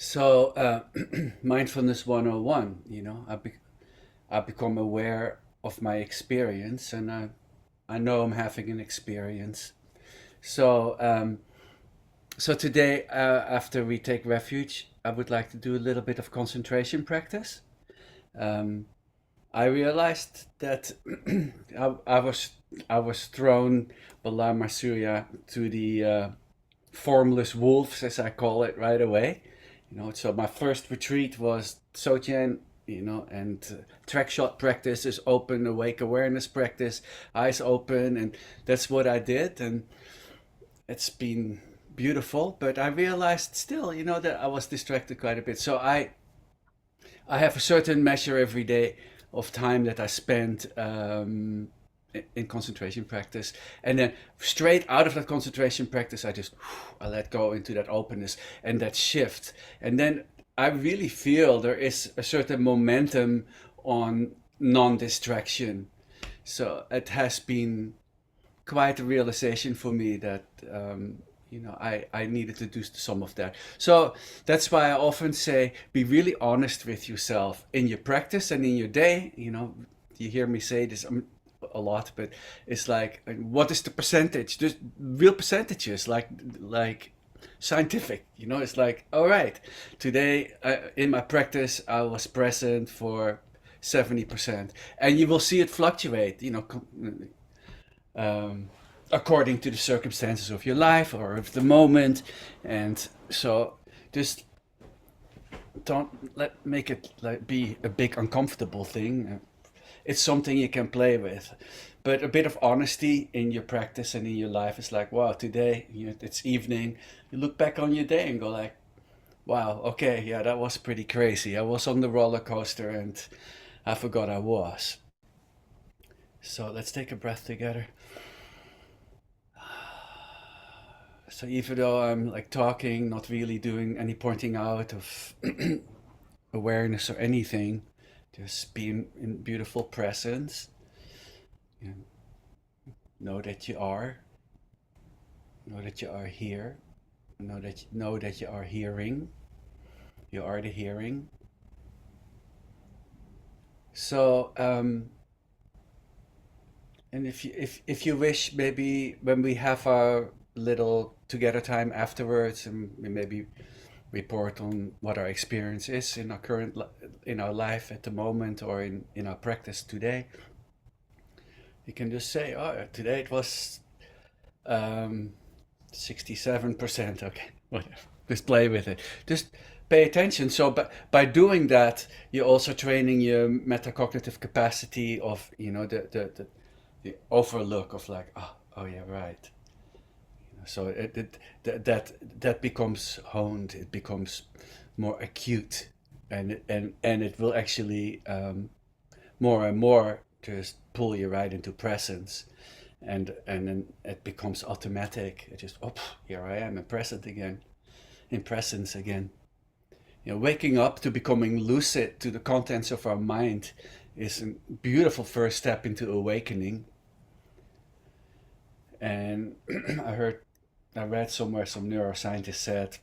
So, mindfulness 101, I become aware of my experience, and I know I'm having an experience. So, so today, after we take refuge, I would like to do a little bit of concentration practice. Um, I realized that I was thrown Balama Surya to the formless wolves, as I call it, right away. So my first retreat was Sochen, and track shot practice is open, awake awareness practice, eyes open, and that's what I did, and it's been beautiful. But I realized still, that I was distracted quite a bit. So I have a certain measure every day of time that I spend in concentration practice, and then straight out of that concentration practice, I let go into that openness and that shift, and then I really feel there is a certain momentum on non-distraction. So it has been quite a realization for me that I needed to do some of that. So that's why I often say be really honest with yourself in your practice and in your day. You hear me say this a lot, but it's like, what is the percentage? Just real percentages, like scientific. It's like, all right, today in my practice I was present for 70%, and you will see it fluctuate. Um, according to the circumstances of your life or of the moment. And so just don't make it like be a big uncomfortable thing. It's something you can play with. But a bit of honesty in your practice and in your life is like, wow, today, it's evening. You look back on your day and go like, wow, okay, yeah, that was pretty crazy. I was on the roller coaster and I forgot I was. So let's take a breath together. So even though I'm like talking, not really doing any pointing out of awareness or anything, just being in beautiful presence. You know that you are. Know that you are here. Know that you are hearing. You are the hearing. So and if you wish, maybe when we have our little together time afterwards, and we maybe report on what our experience is in our in our life at the moment, or in our practice today, you can just say, oh, today it was um 67%. Okay, whatever, just play with it, just pay attention. So but by doing that, you're also training your metacognitive capacity of the overlook of like, oh yeah, right. So that becomes honed. It becomes more acute, and it will actually more and more just pull you right into presence, and then it becomes automatic. It just, oh, here I am in present again, in presence again. Waking up to becoming lucid to the contents of our mind is a beautiful first step into awakening. And I read somewhere some neuroscientist said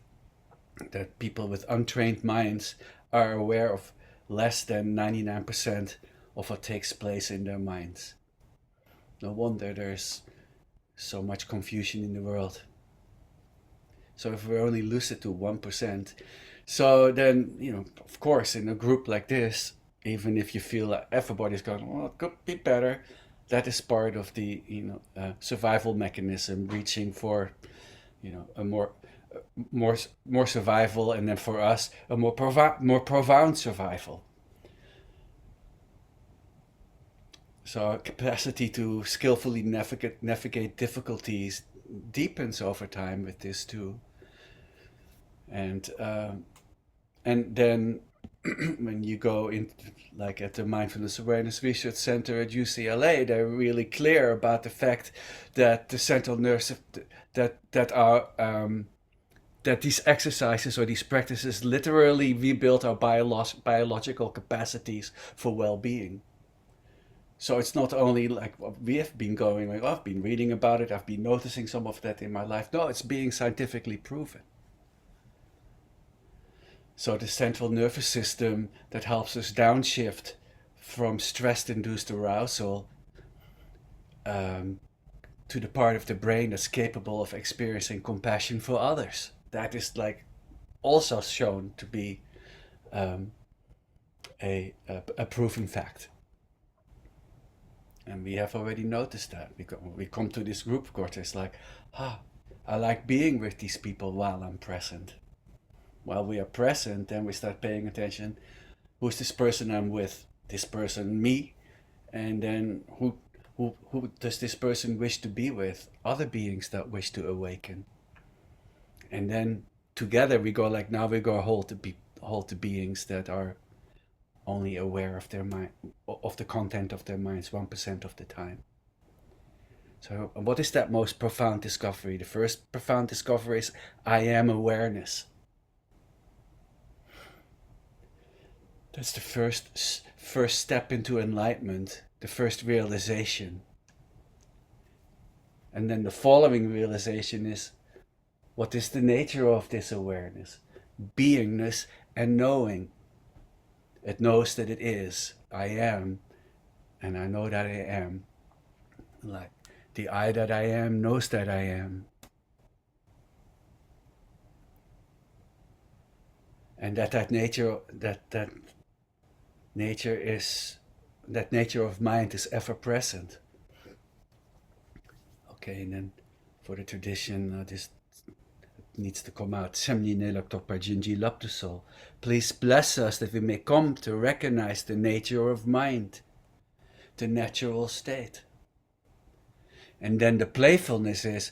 that people with untrained minds are aware of less than 99% of what takes place in their minds. No wonder there's so much confusion in the world. So if we're only lucid to 1%, so then, of course, in a group like this, even if you feel that everybody's going, well, it could be better, that is part of the survival mechanism, reaching for a more survival, and then for us a more profound survival. So our capacity to skillfully navigate difficulties deepens over time with this too. And then when you go in, like at the Mindfulness Awareness Research Center at UCLA, they're really clear about the fact that the central nervous that are that these exercises or these practices literally rebuild our biological capacities for well-being. So it's not only like what we have been going, like, oh, I've been reading about it, I've been noticing some of that in my life. No, it's being scientifically proven. So the central nervous system that helps us downshift from stress-induced arousal um, to the part of the brain that's capable of experiencing compassion for others. That is like also shown to be um, a proven fact. And we have already noticed that. We come to this group course, it's like, I like being with these people while I'm present. While we are present, then we start paying attention. Who's this person I'm with? This person, me. And then who does this person wish to be with? Other beings that wish to awaken. And then together we go like, now we go hold the beings that are only aware of their mind, of the content of their minds 1% of the time. So what is that most profound discovery? The first profound discovery is I am awareness. That's the first step into enlightenment, the first realization. And then the following realization is, what is the nature of this awareness? Beingness and knowing. It knows that it is. I am. And I know that I am. Like the I that I am knows that I am. And that nature of mind is ever present. Okay, and then for the tradition, this needs to come out. Please bless us that we may come to recognize the nature of mind, the natural state. And then the playfulness is,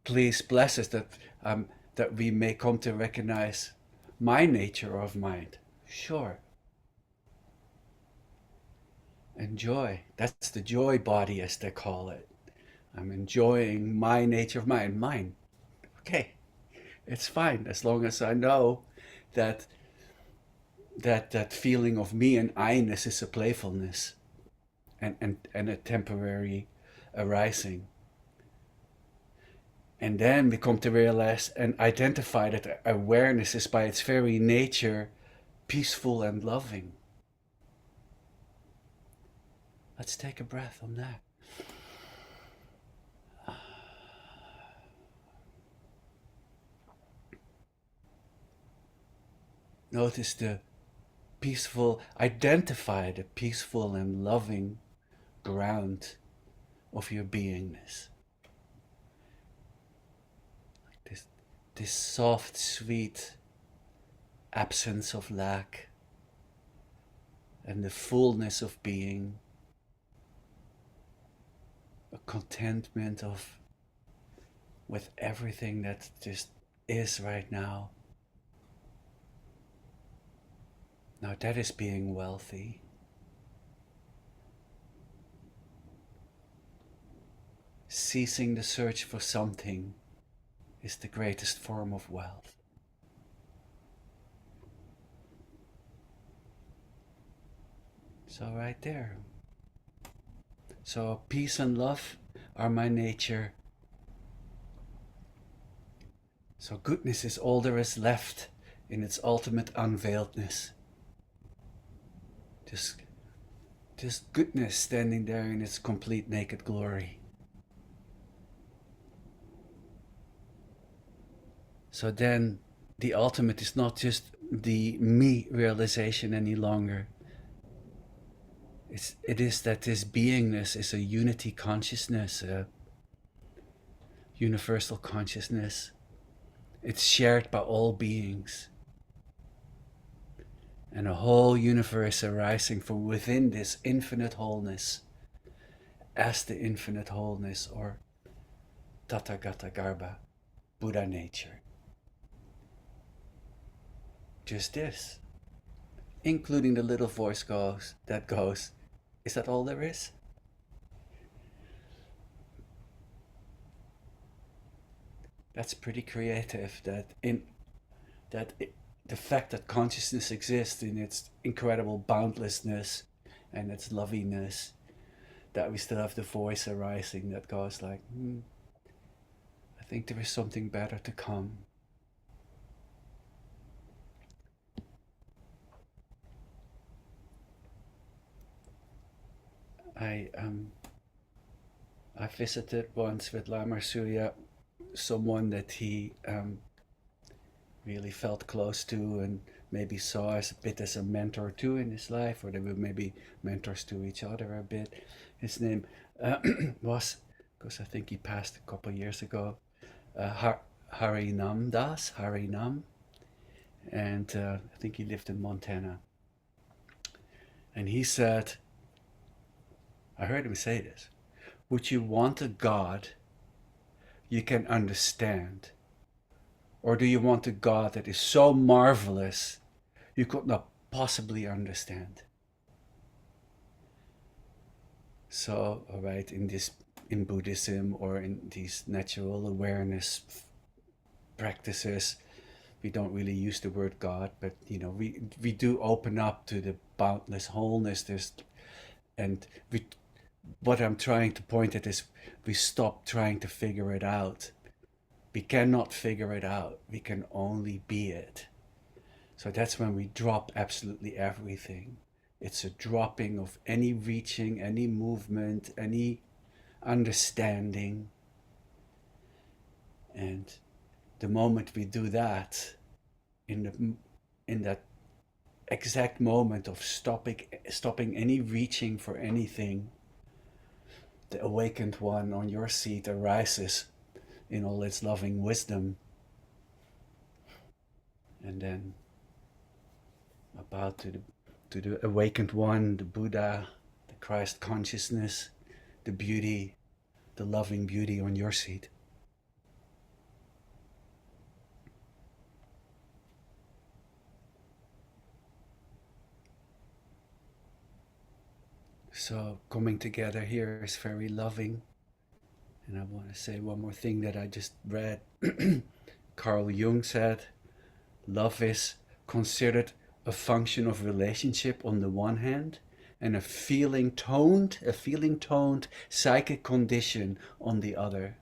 please bless us that we may come to recognize my nature of mind. Sure. Enjoy. That's the joy body, as they call it. I'm enjoying my nature of mind. Mine. Okay. It's fine as long as I know that that feeling of me and I-ness is a playfulness and a temporary arising. And then we come to realize and identify that awareness is by its very nature peaceful and loving. Let's take a breath on that. Notice the peaceful, identify the peaceful and loving ground of your beingness. Like this soft, sweet absence of lack and the fullness of being, a contentment of with everything that just is right now. Now that is being wealthy. Ceasing the search for something is the greatest form of wealth. So right there. So peace and love are my nature. So goodness is all there is left in its ultimate unveiledness. Just goodness standing there in its complete naked glory. So then the ultimate is not just the me realization any longer. It is that this beingness is a unity consciousness, a universal consciousness. It's shared by all beings. And a whole universe arising from within this infinite wholeness as the infinite wholeness, or Tathagata Garbha, Buddha nature. Just this, including the little voice that goes, is that all there is? That's pretty creative. The fact that consciousness exists in its incredible boundlessness and its lovingness, that we still have the voice arising that goes like, I think there is something better to come. I I visited once with Lama Surya someone that he really felt close to and maybe saw as a bit as a mentor too in his life, or they were maybe mentors to each other a bit. His name was, because I think he passed a couple of years ago, Harinam Das, Harinam, and I think he lived in Montana. And he said, I heard him say this: would you want a God you can understand? Or do you want a God that is so marvelous you could not possibly understand? So, all right, in Buddhism or in these natural awareness practices, we don't really use the word God, but we do open up to the boundless wholeness. And we, what I'm trying to point at is we stop trying to figure it out. We cannot figure it out. We can only be it. So that's when we drop absolutely everything. It's a dropping of any reaching, any movement, any understanding. And the moment we do that, in that exact moment of stopping any reaching for anything, the awakened one on your seat arises in all its loving wisdom. And then about to the awakened one, the Buddha, the Christ consciousness, the beauty, the loving beauty on your seat. So coming together here is very loving. And I want to say one more thing that I just read. Carl Jung said, love is considered a function of relationship on the one hand, and a feeling toned psychic condition on the other,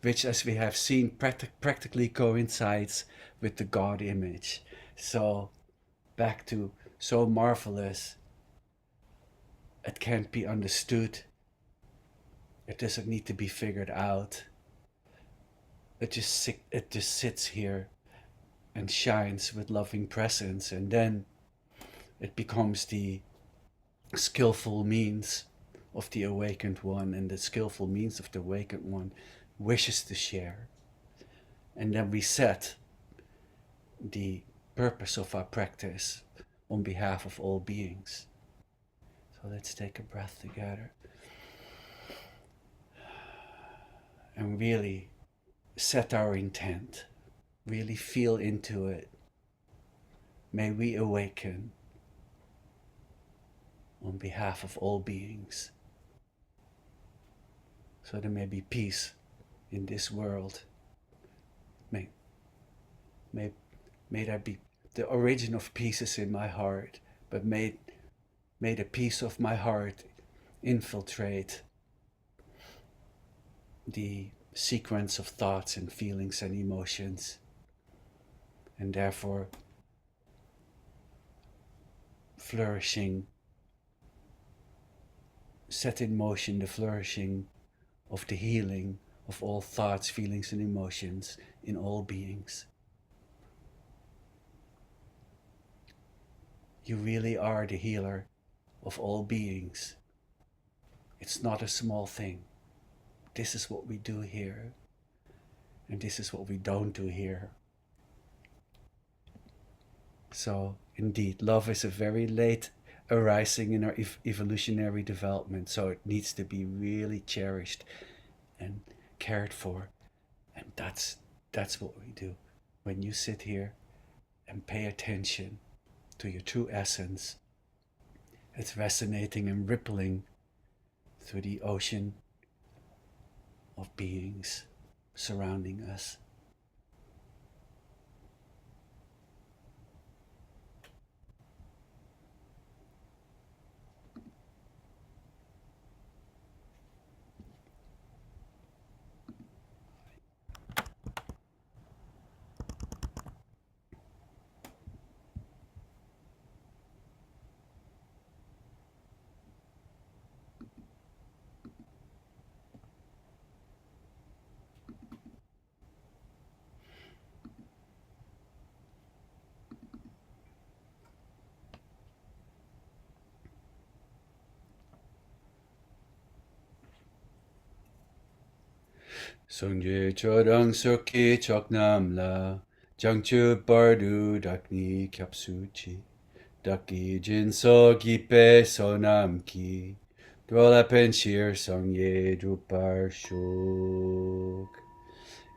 which, as we have seen, practically coincides with the God image. So back to so marvelous, it can't be understood. It doesn't need to be figured out. It just sits here and shines with loving presence, and then it becomes the skillful means of the awakened one, and the skillful means of the awakened one wishes to share. And then we set the purpose of our practice on behalf of all beings. So let's take a breath together and really set our intent, really feel into it. May we awaken on behalf of all beings, so there may be peace in this world. May there be the origin of peace is in my heart, but may the peace of my heart infiltrate the sequence of thoughts and feelings and emotions, and therefore flourishing, set in motion the flourishing of the healing of all thoughts, feelings, and emotions in all beings. You really are the healer of all beings. It's not a small thing. This is what we do here, and this is what we don't do here. So, indeed, love is a very late arising in our evolutionary development, so it needs to be really cherished and cared for. And that's what we do. When you sit here and pay attention to your true essence, it's resonating and rippling through the ocean of beings surrounding us. Songje chodang soki choknam la, jangchu bardu dakni kyapsuchi, daki jin so gipe sonam ki, dwala penshir songye drupar shuk.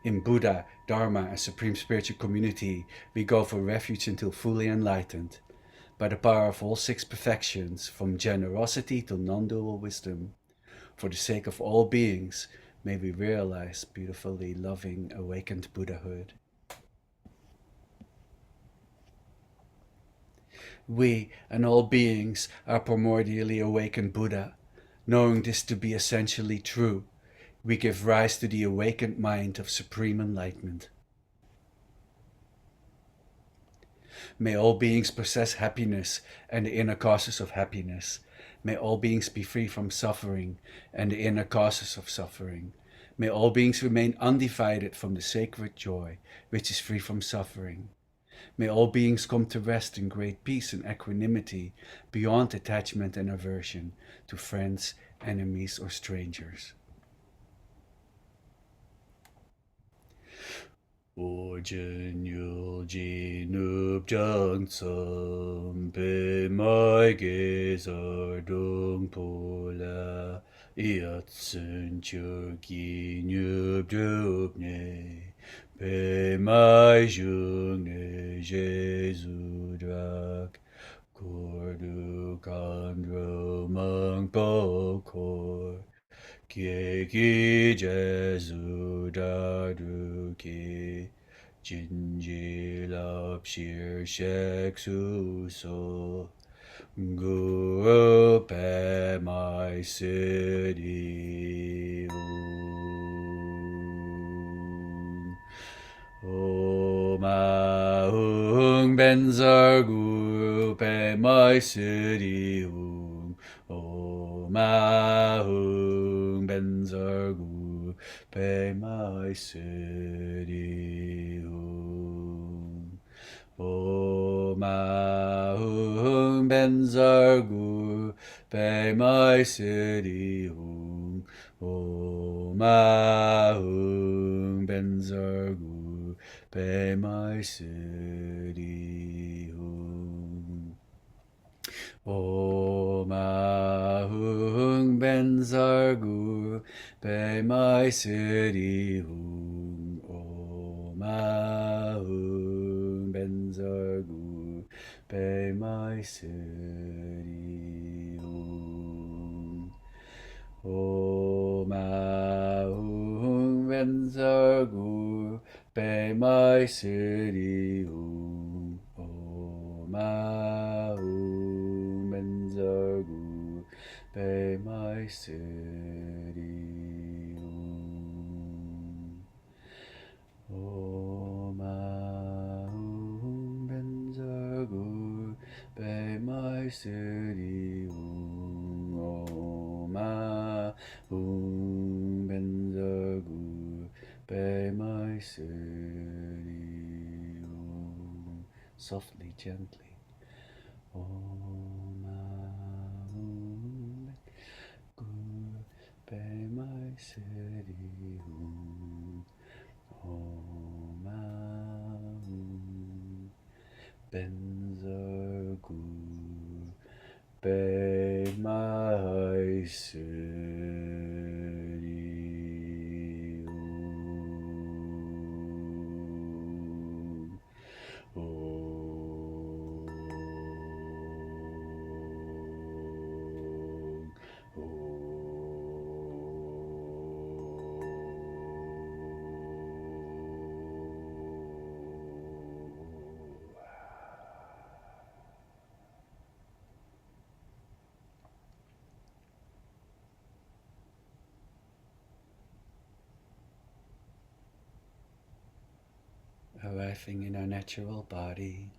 In Buddha, Dharma, and Supreme Spiritual Community, we go for refuge until fully enlightened. By the power of all six perfections, from generosity to non-dual wisdom, for the sake of all beings, may we realize beautifully loving, awakened Buddhahood. We and all beings are primordially awakened Buddha. Knowing this to be essentially true, we give rise to the awakened mind of supreme enlightenment. May all beings possess happiness and the inner causes of happiness. May all beings be free from suffering and the inner causes of suffering. May all beings remain undivided from the sacred joy, which is free from suffering. May all beings come to rest in great peace and equanimity, beyond attachment and aversion to friends, enemies, or strangers. 오진율지 눕장섬 배마이게서동폴라 이엇은 줄기 눕줍네 배마이중네 제수락 고르간드망포콜 기기 제수다루기 진지랍실색수소 구배마이스리움 오마흥 벤설구 배마이스리움 오마흥 벤설구 배마이스리움 오마흥 벤설구 배마이스리움 오마흥 벤설구 배마이스리움 오마흥 벤설구 배마이스리움 오마흥 벤설구 배마이스리움 오마흥 벤설구 배마이스리움 오마흥 벤설구 배마이스리움 오마흥 벤설구 배마이스리움 오마흥 벤설구 배마이스리움. Softly, gently. 오마흥 배마이스리움 오마흥 벤설구 배마이스리움 arriving in our natural body,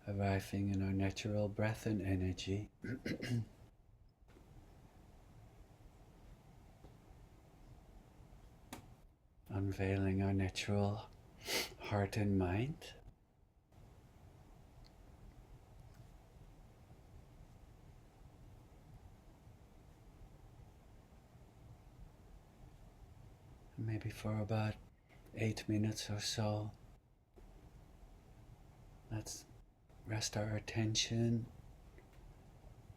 arriving in our natural breath and energy. Unveiling our natural heart and mind. maybe for about 8 minutes or so. Let's rest our attention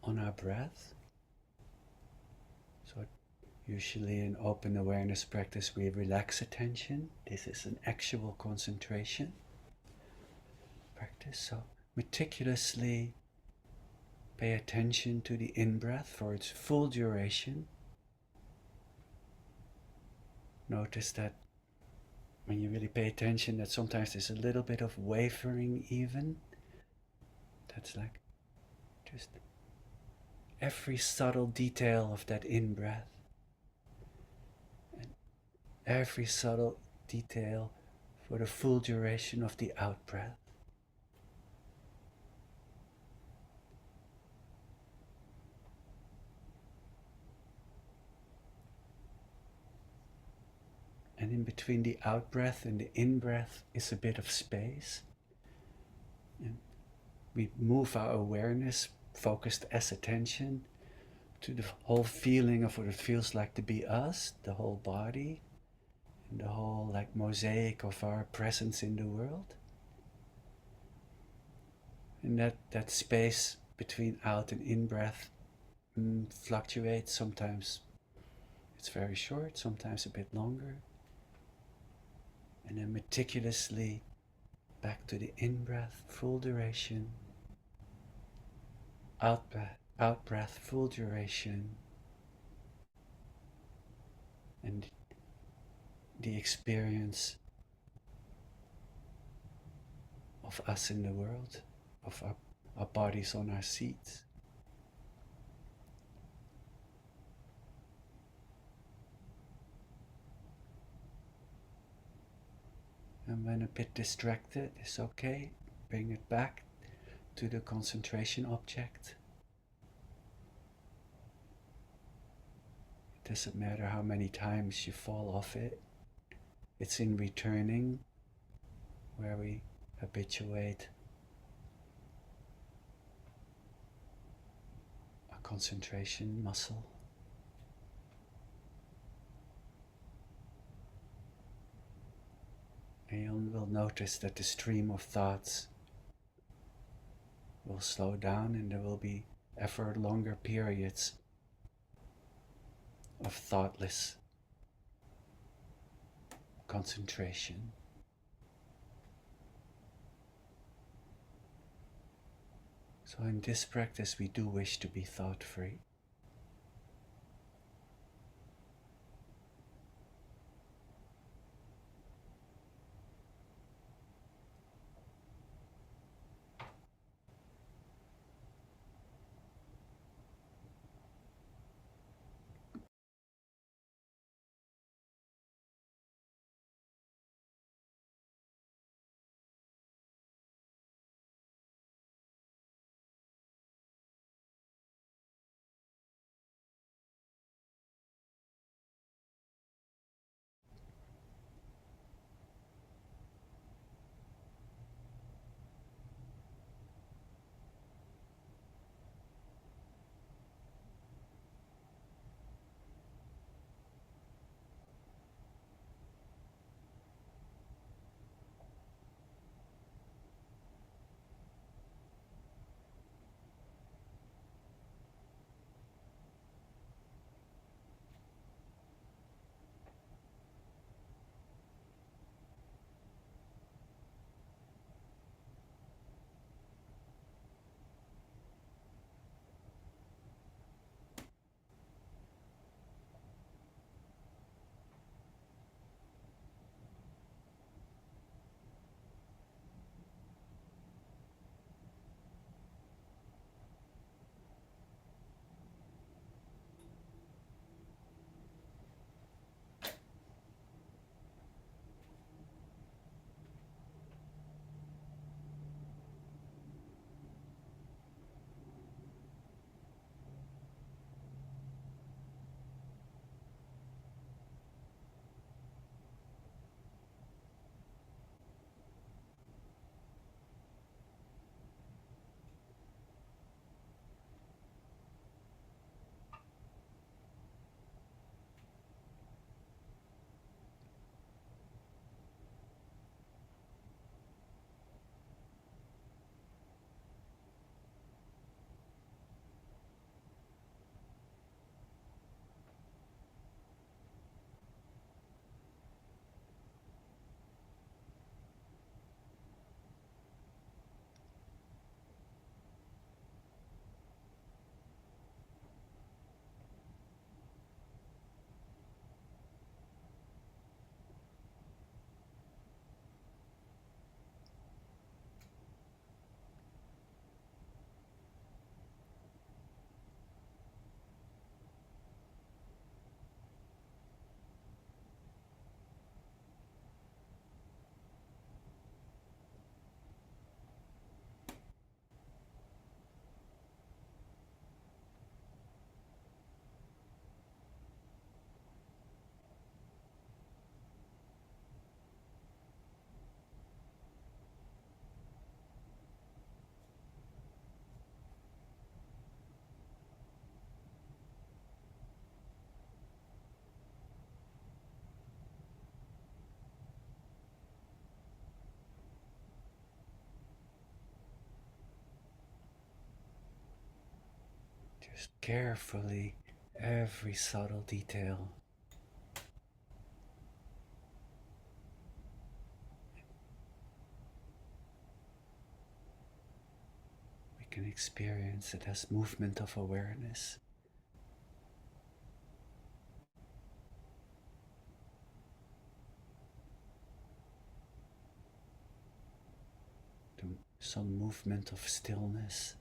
on our breath. So usually in open awareness practice we relax attention. This is an actual concentration practice. So meticulously pay attention to the in-breath for its full duration. Notice that when you really pay attention that sometimes there's a little bit of wavering even. That's like just every subtle detail of that in-breath and every subtle detail for the full duration of the out-breath. And in between the out-breath and the in-breath is a bit of space. And we move our awareness, focused as attention, to the whole feeling of what it feels like to be us, the whole body, and the whole like mosaic of our presence in the world. And that space between out and in-breath fluctuates. Sometimes it's very short, sometimes a bit longer. And then meticulously back to the in-breath, full duration, out-breath, full duration, and the experience of us in the world, of our bodies on our seats. And when a bit distracted, it's okay. Bring it back to the concentration object. It doesn't matter how many times you fall off it. It's in returning where we habituate our concentration muscle. And you will notice that the stream of thoughts will slow down and there will be ever longer periods of thoughtless concentration. So in this practice we do wish to be thought-free. Just carefully, every subtle detail. We can experience it as movement of awareness. Some movement of stillness.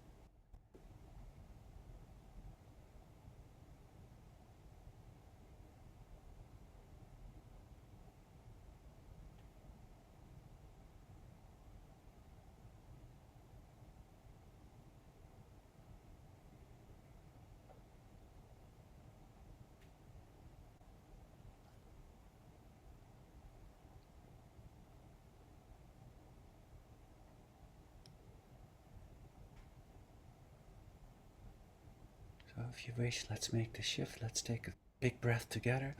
So if you wish, let's make the shift. Let's take a big breath together.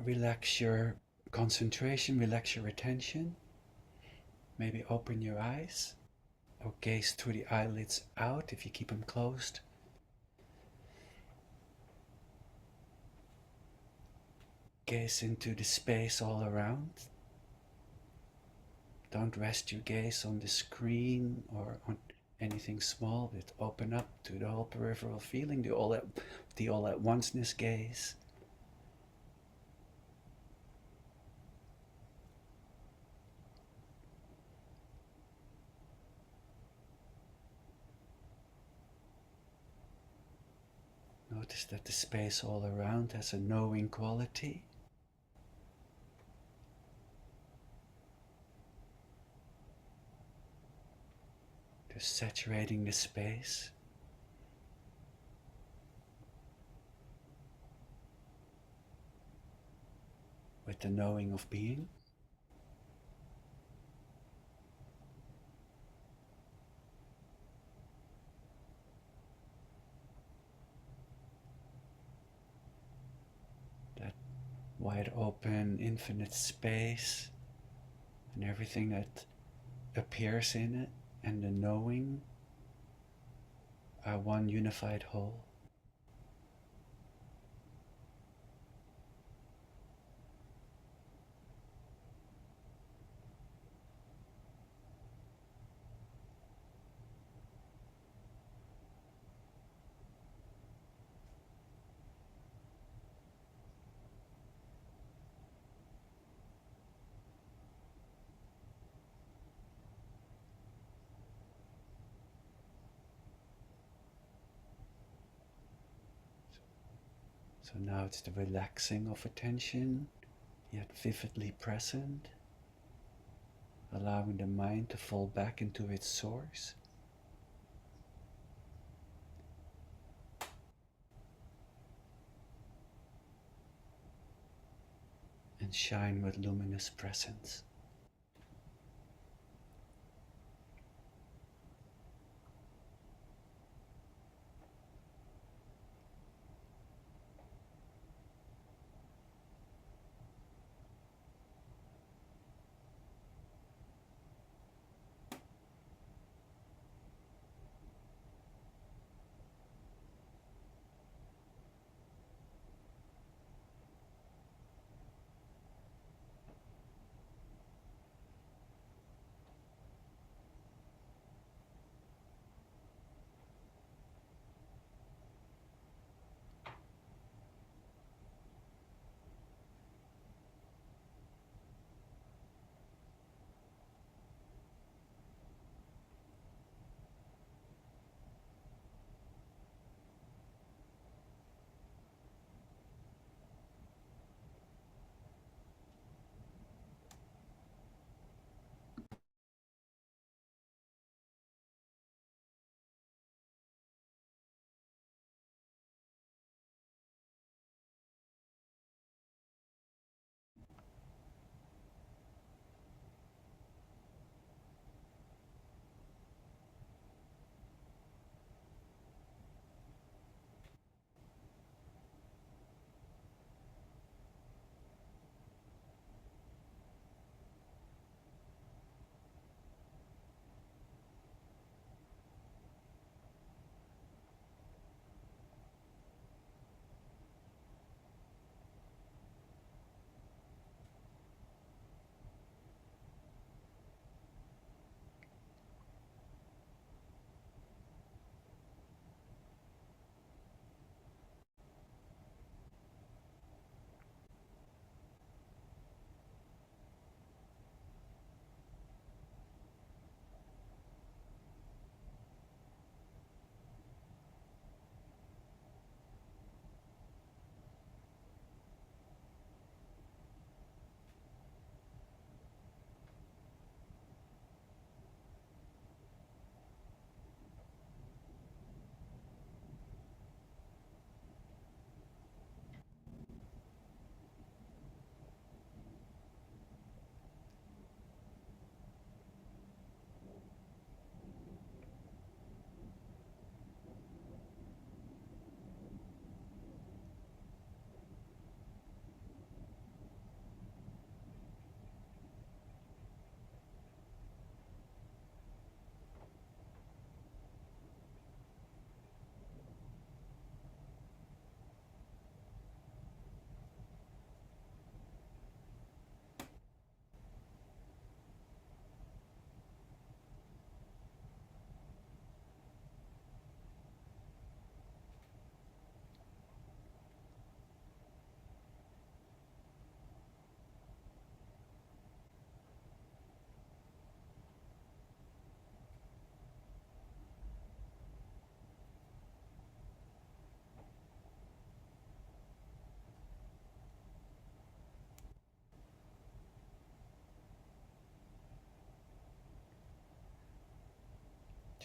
Relax your concentration, relax your attention. Maybe open your eyes or gaze through the eyelids out if you keep them closed. Gaze into the space all around. Don't rest your gaze on the screen or on anything small, but open up to the whole peripheral feeling, the all at onceness gaze. Notice that the space all around has a knowing quality. Just saturating the space. With the knowing of being. That wide open, infinite space and everything that appears in it and the knowing are one unified whole. So now it's the relaxing of attention, yet vividly present, allowing the mind to fall back into its source. And shine with luminous presence.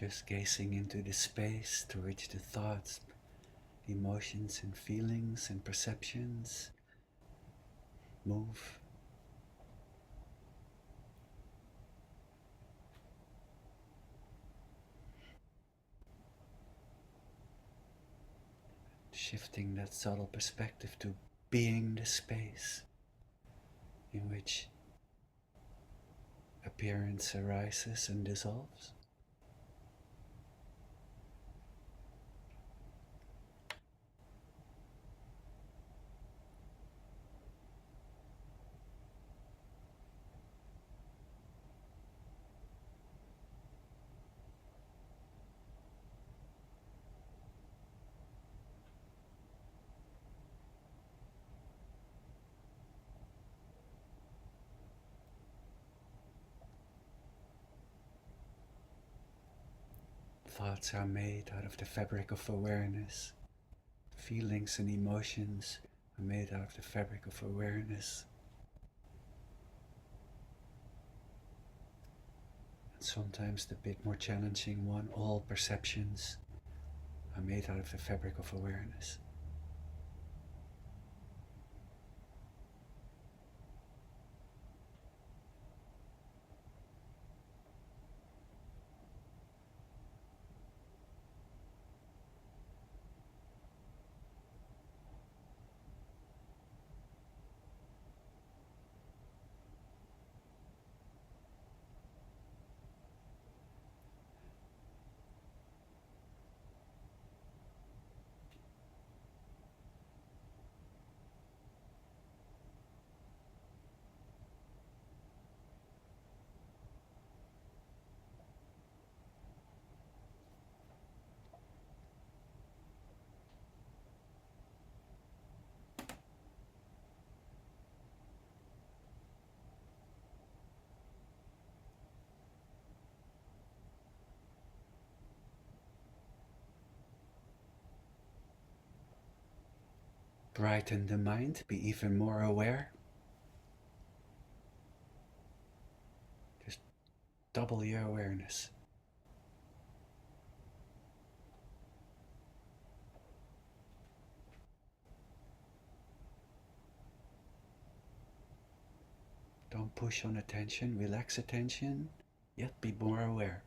Just gazing into the space to which the thoughts, emotions and feelings and perceptions move. Shifting that subtle perspective to being the space in which appearance arises and dissolves. Thoughts are made out of the fabric of awareness. Feelings and emotions are made out of the fabric of awareness. And sometimes the bit more challenging one, all perceptions are made out of the fabric of awareness. Brighten the mind, be even more aware. Just double your awareness. Don't push on attention, relax attention, yet be more aware.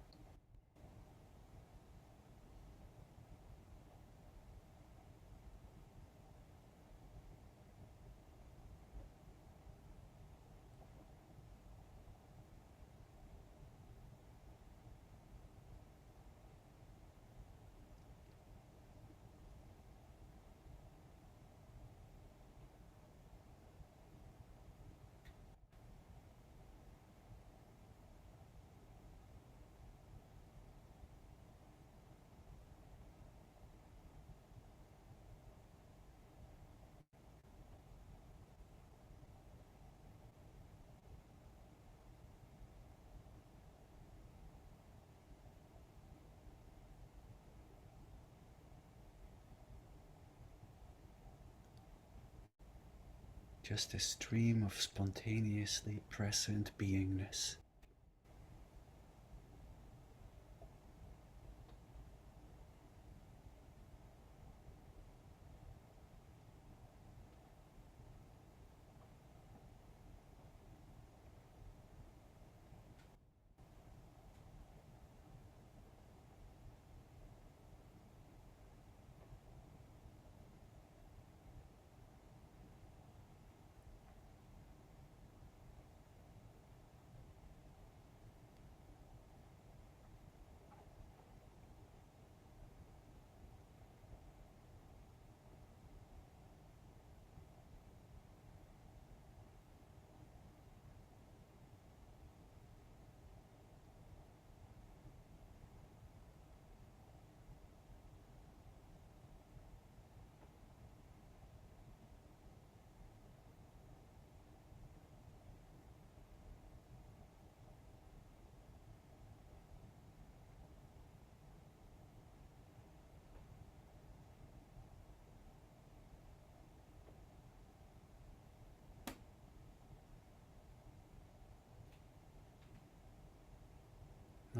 Just a stream of spontaneously present beingness.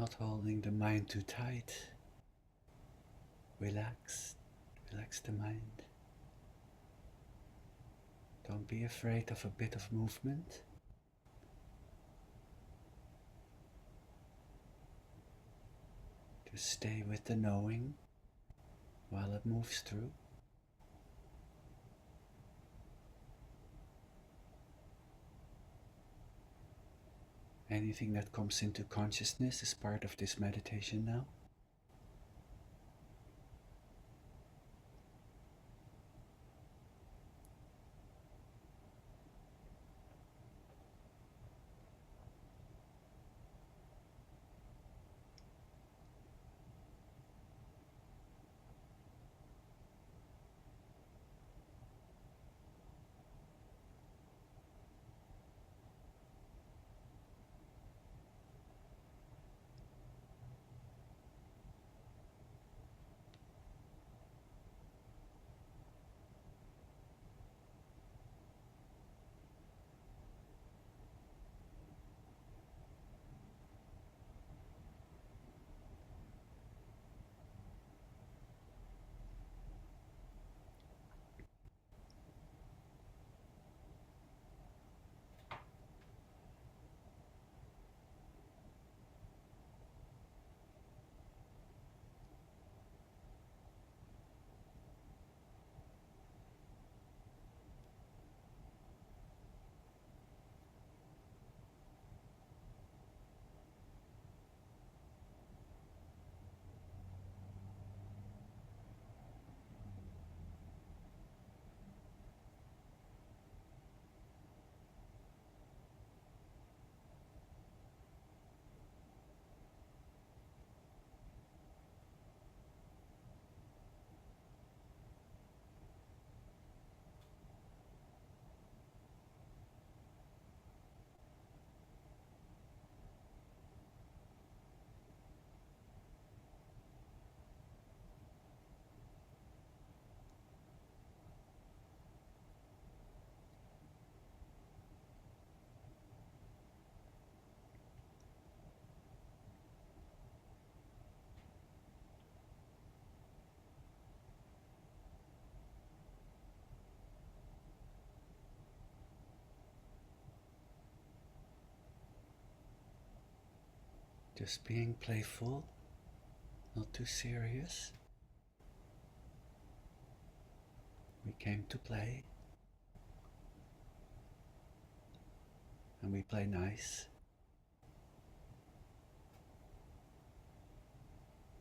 not holding the mind too tight. Relax, relax the mind. Don't be afraid of a bit of movement. Just stay with the knowing while it moves through. Anything that comes into consciousness is part of this meditation now. Just being playful, not too serious. We came to play, and we play nice.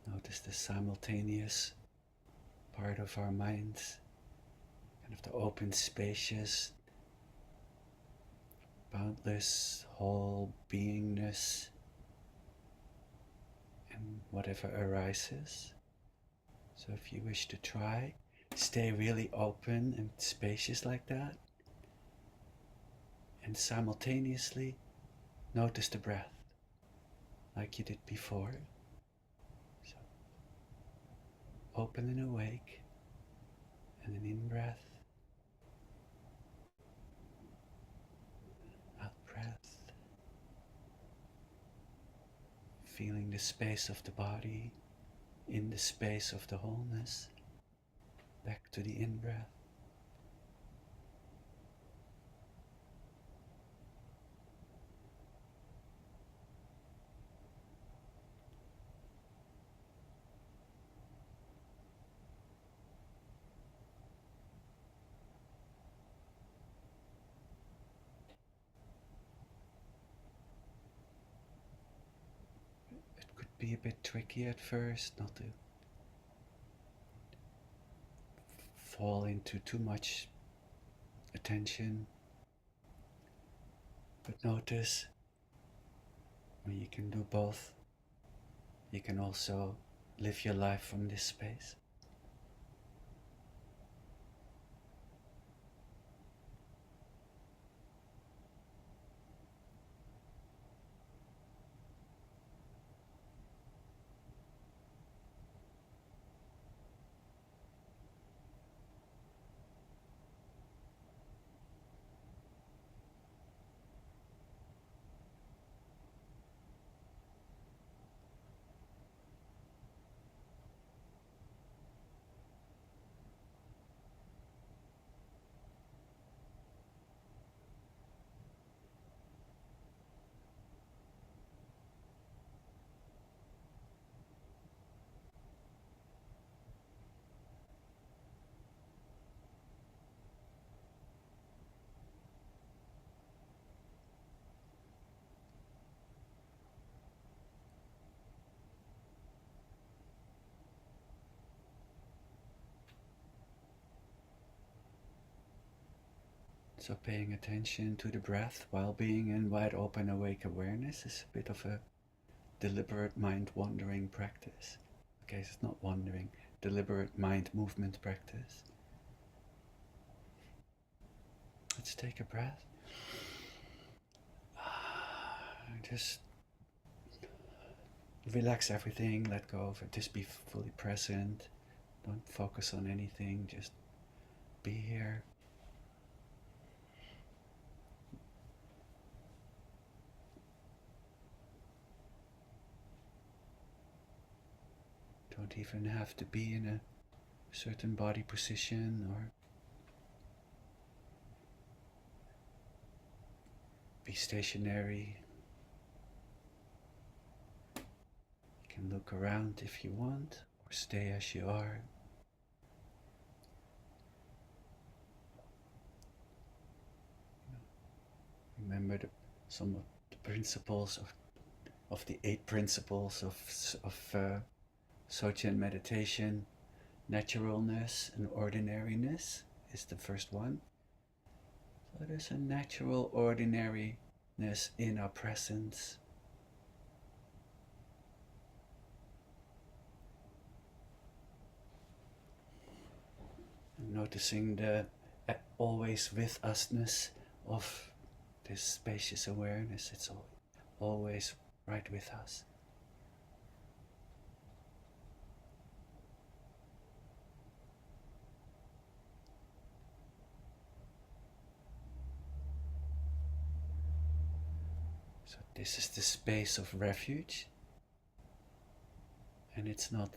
Notice the simultaneous part of our minds, kind of the open, spacious, boundless, whole beingness, and whatever arises. So if you wish to try, stay really open and spacious like that, and simultaneously notice the breath like you did before. So open and awake, and an in-breath, out-breath, feeling the space of the body in the space of the wholeness. Back to the in-breath. It could be a bit tricky at first not to fall into too much attention, but notice when you can do both. You can also live your life from this space. So paying attention to the breath while being in wide open awake awareness is a bit of a deliberate mind wandering practice. Okay, it's not wandering, deliberate mind movement practice. Let's take a breath. Just relax everything, let go of it, just be fully present. Don't focus on anything, just be here. Don't even have to be in a certain body position or be stationary. You can look around if you want, or stay as you are. Remember some of the principles of the 8 principles of Sochen meditation. Naturalness and ordinariness is the first one. So there's a natural ordinariness in our presence. And noticing the always with usness of this spacious awareness. It's always right with us. So this is the space of refuge. And it's not,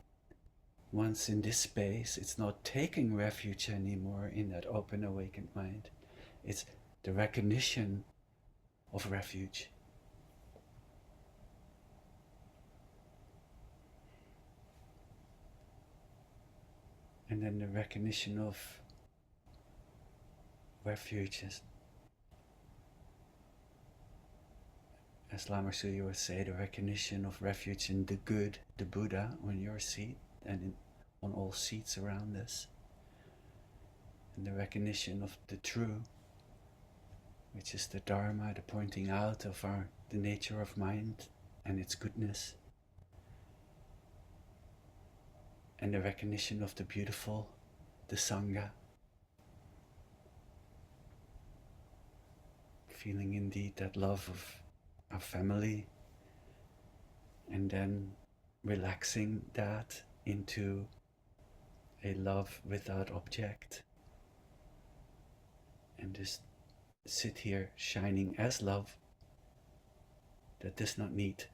once in this space, it's not taking refuge anymore in that open awakened mind. It's the recognition of refuge. And then the recognition of refuge is, as Lama Surya would say, the recognition of refuge in the good, the Buddha on your seat and on all seats around us. And the recognition of the true, which is the Dharma, the pointing out of the nature of mind and its goodness. And the recognition of the beautiful, the Sangha. Feeling indeed that love of our family, and then relaxing that into a love without object, and just sit here shining as love that does not need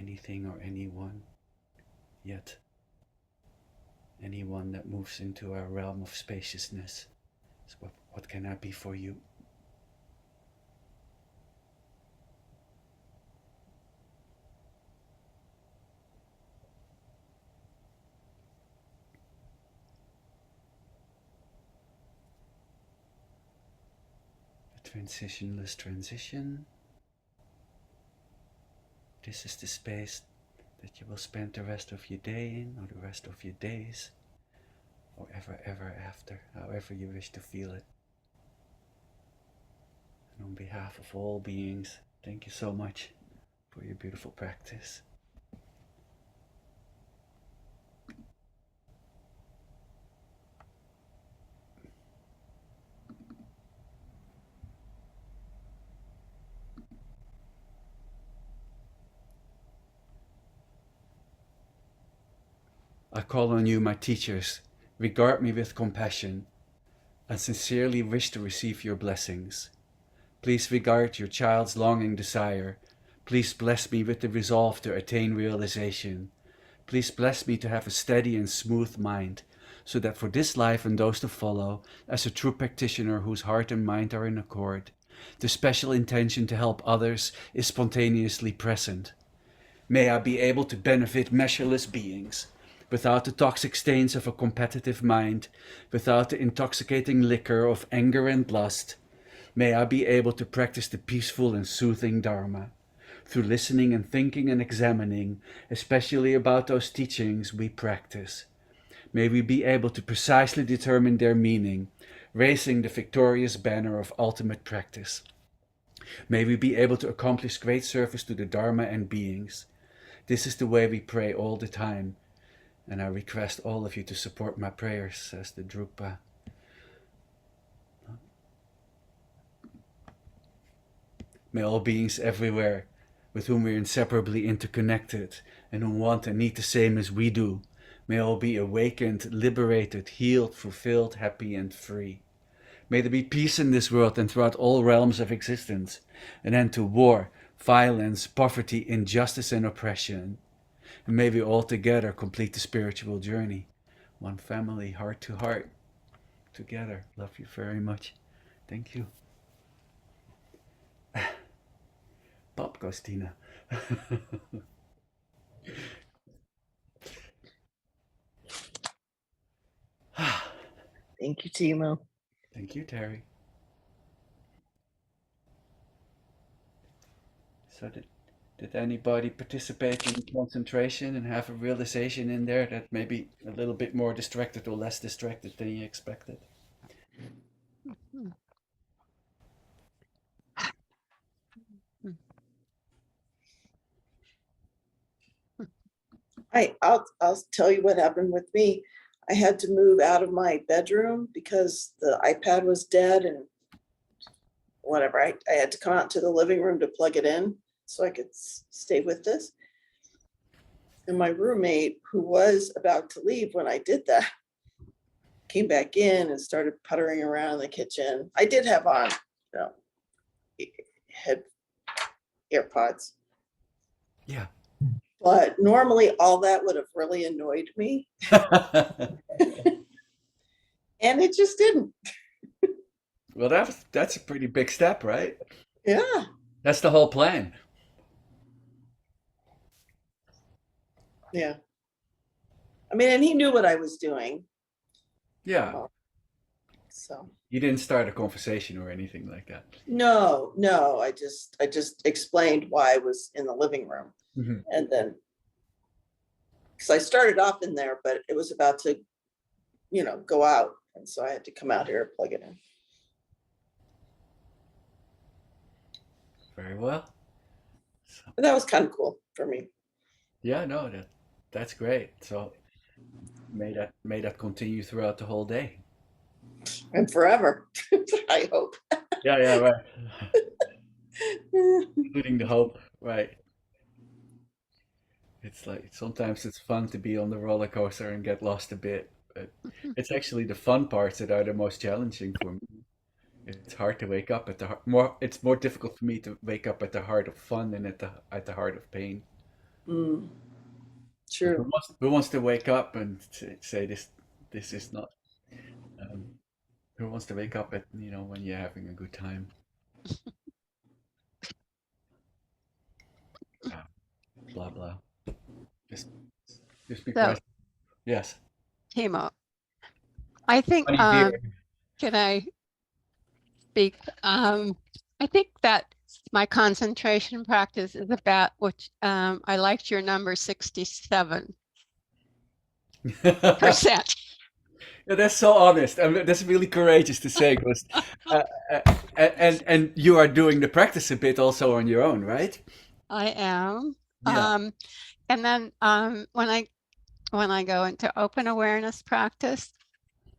anything or anyone, yet anyone that moves into our realm of spaciousness. So what can I be for you? Transitionless transition. This is the space that you will spend the rest of your day in, or the rest of your days, or ever after, however you wish to feel it. And on behalf of all beings, thank you so much for your beautiful practice. I call on you, my teachers, regard me with compassion, and sincerely wish to receive your blessings. Please regard your child's longing desire. Please bless me with the resolve to attain realization. Please bless me to have a steady and smooth mind, so that for this life and those to follow, as a true practitioner whose heart and mind are in accord, the special intention to help others is spontaneously present. May I be able to benefit measureless beings, without the toxic stains of a competitive mind, without the intoxicating liquor of anger and lust. May I be able to practice the peaceful and soothing Dharma, through listening and thinking and examining, especially about those teachings we practice. May we be able to precisely determine their meaning, raising the victorious banner of ultimate practice. May we be able to accomplish great service to the Dharma and beings. This is the way we pray all the time, and I request all of you to support my prayers, says the Drupa. May all beings everywhere, with whom we are inseparably interconnected, and who want and need the same as we do, may all be awakened, liberated, healed, fulfilled, happy, and free. May there be peace in this world and throughout all realms of existence, an end to war, violence, poverty, injustice, and oppression. And may we all together complete the spiritual journey. One family, heart to heart, together. Love you very much. Thank you. Pop goes Tina. Thank you, Timo. Thank you, Terry. So did anybody participate in concentration and have a realization in there that maybe a little bit more distracted or less distracted than you expected? I'll tell you what happened with me. I had to move out of my bedroom because the iPad was dead and whatever. I had to come out to the living room to plug it in so I could stay with this. And my roommate, who was about to leave when I did that, came back in and started puttering around in the kitchen. I did have on, head AirPods. Yeah. But normally all that would have really annoyed me. And it just didn't. Well, that's a pretty big step, right? Yeah. That's the whole plan. Yeah. I mean, and he knew what I was doing. Yeah. So You didn't start a conversation or anything like that. no, I just explained why I was in the living room. Mm-hmm. And then because I started off in there, but it was about to, go out. And so I had to come out here and plug it in. Very well. So, But that was kind of cool for me. yeah, no, that's great. So may that continue throughout the whole day. And forever, I hope. Yeah, right. Including the hope, right? It's like sometimes it's fun to be on the roller coaster and get lost a bit, but it's actually the fun parts that are the most challenging for me. It's hard to wake up at the more. It's more difficult for me to wake up at the heart of fun than at the heart of pain. True. Who wants to wake up and say this is not? Um, who wants to wake up at when you're having a good time? Ah, blah blah. Just just be So, present. Yes. Timo, I think, Funny beer. can I speak? I think that my concentration practice is about, which I liked your number 67%. Yeah, that's so honest. I mean, that's really courageous to say because, uh, and you are doing the practice a bit also on your own, right? I am. Yeah. And then when I go into open awareness practice,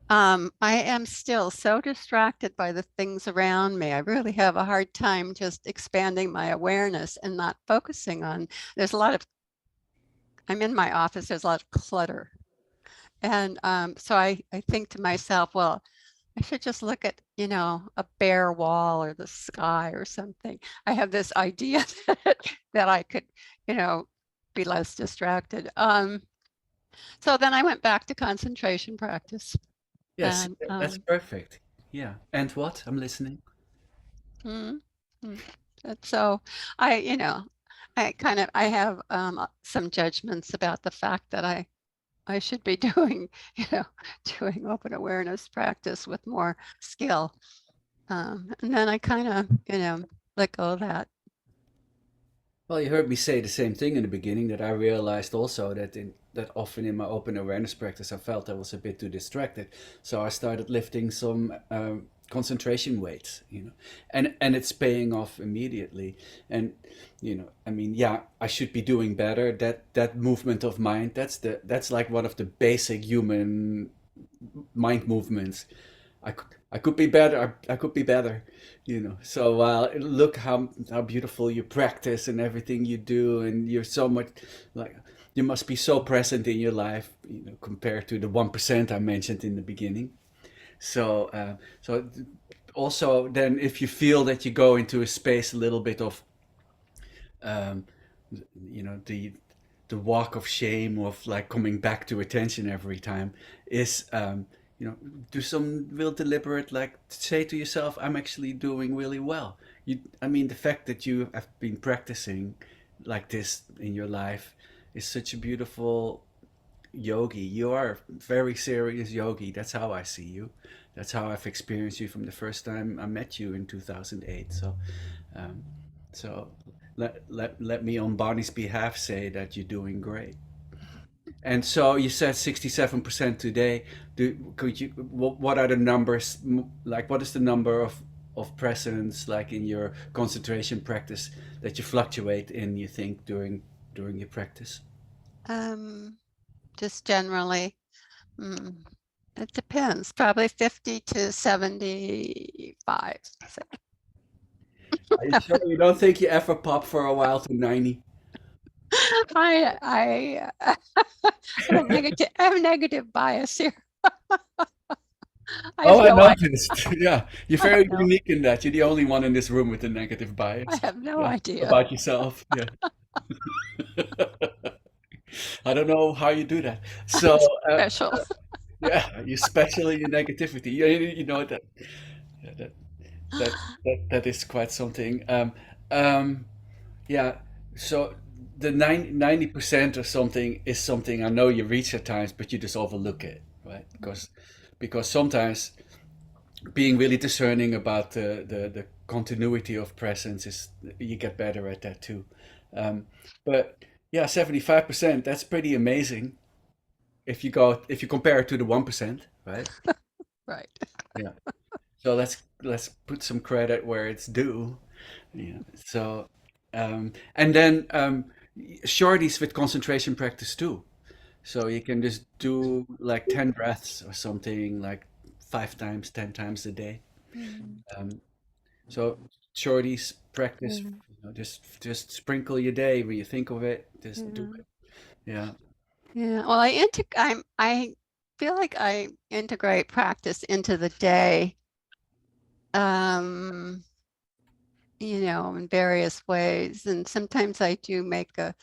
I am still so distracted by the things around me. I really have a hard time just expanding my awareness and not focusing on. I'm in my office, there's a lot of clutter. And so I think to myself, well, I should just look at, a bare wall or the sky or something. I have this idea that I could, be less distracted. So then I went back to concentration practice. Yes, And that's perfect. Yeah. And what? I'm listening. mm, mm. And so I, I have some judgments about the fact that I should be doing, doing open awareness practice with more skill. And then I kind of, let go of that. Well, you heard me say the same thing in the beginning that I realized also that that often in my open awareness practice. I felt I was a bit too distracted, so I started lifting some concentration weights, and it's paying off immediately. And I mean, yeah, I should be doing better. That movement of mind, that's like one of the basic human mind movements. I could be better. I could be better, So look how beautiful you practice and everything you do, and you're so much like you must be so present in your life, compared to the 1% I mentioned in the beginning. So also then if you feel that you go into a space a little bit of um, the walk of shame of like coming back to attention every time is do some real deliberate, like, say to yourself, I'm actually doing really well. I mean, the fact that you have been practicing like this in your life is such a beautiful yogi. You are a very serious yogi. That's how I see you. That's how I've experienced you from the first time I met you in 2008. Um, so let me on Barney's behalf say that you're doing great. And so you said 67% today. What are the numbers? Like, what is the number of presence, like in your concentration practice, that you fluctuate in, you think, during your practice? Just generally, it depends, probably 50 to 75. So. Are you sure you don't think you ever pop for a while to 90? I have a negative bias here. I Oh, have I no idea. noticed. Yeah, you're I have very no, unique in that. You're the only one in this room with a negative I bias. have no Yeah, idea. about yourself. Yeah. I don't know how you do that. I'm So, special. yeah, you're special in your negativity. You know that yeah, that that is quite something. Um, yeah. So the 90% or something is something I know you reach at times, but you just overlook it, right? Because sometimes being really discerning about the continuity of presence is, you get better at that too. Um, but yeah, 75%, that's pretty amazing if you compare it to the 1%, right? Right. Yeah. So let's put some credit where it's due. Yeah. So and then shorties with concentration practice too. So you can just do like 10 breaths or something, like 5 times, 10 times a day. Mm, Um, so shorties practice, yeah, just sprinkle your day when you think of it. Just do yeah, it. Yeah. yeah. Well, I feel like I integrate practice into the day, um, in various ways. And sometimes I do make a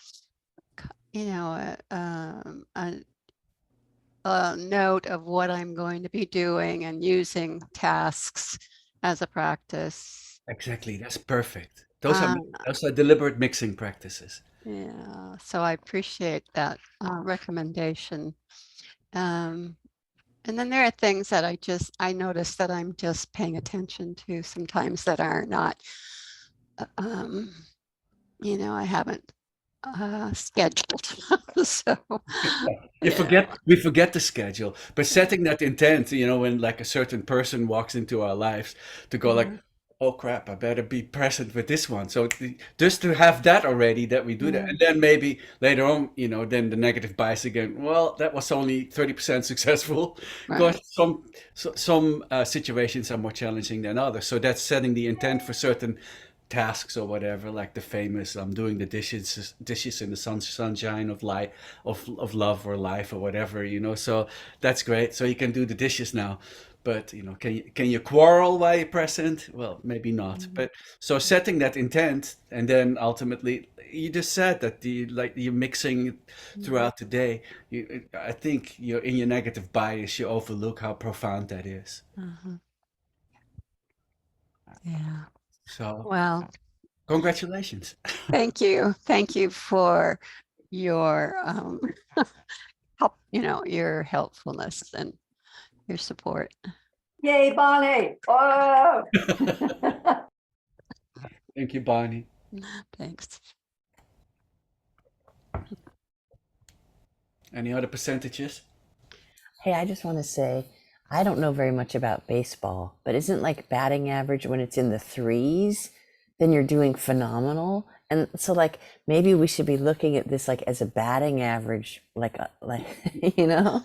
note of what I'm going to be doing and using tasks as a practice. Exactly. That's perfect. Those are Uh, those are deliberate mixing practices. yeah, so I appreciate that recommendation. Um, and then there are things that I notice that I'm just paying attention to sometimes that are not, um, I haven't scheduled. So, You yeah. forget we forget the schedule, but setting that intent, when like a certain person walks into our lives, to go like, Yeah. oh crap, I better be present with this one. So just to have that already, that we do that, Yeah. and then maybe later on, then the negative bias again. Well, that was only 30% successful, because Right. some situations are more challenging than others. So that's setting the intent for certain tasks or whatever, like the famous I'm doing the dishes in the sunshine of light, of love or life or whatever, so that's great. So you can do the dishes now, but can you quarrel while you're present? Well, maybe not, Mhm. but so setting that intent, and then ultimately you just said that you're mixing it Mhm. throughout the day. I think you're in your negative bias, you overlook how profound that is. Uh-huh. Yeah. So Well, congratulations. thank you. Thank you for your help, your helpfulness and your support. Yay, Bonnie. Oh. Thank you, Barney. Thanks. Any other percentages? Hey, I just want to say, I don't know very much about baseball, but isn't like batting average when it's in the threes, then you're doing phenomenal. And so like maybe we should be looking at this like as a batting average, like you know,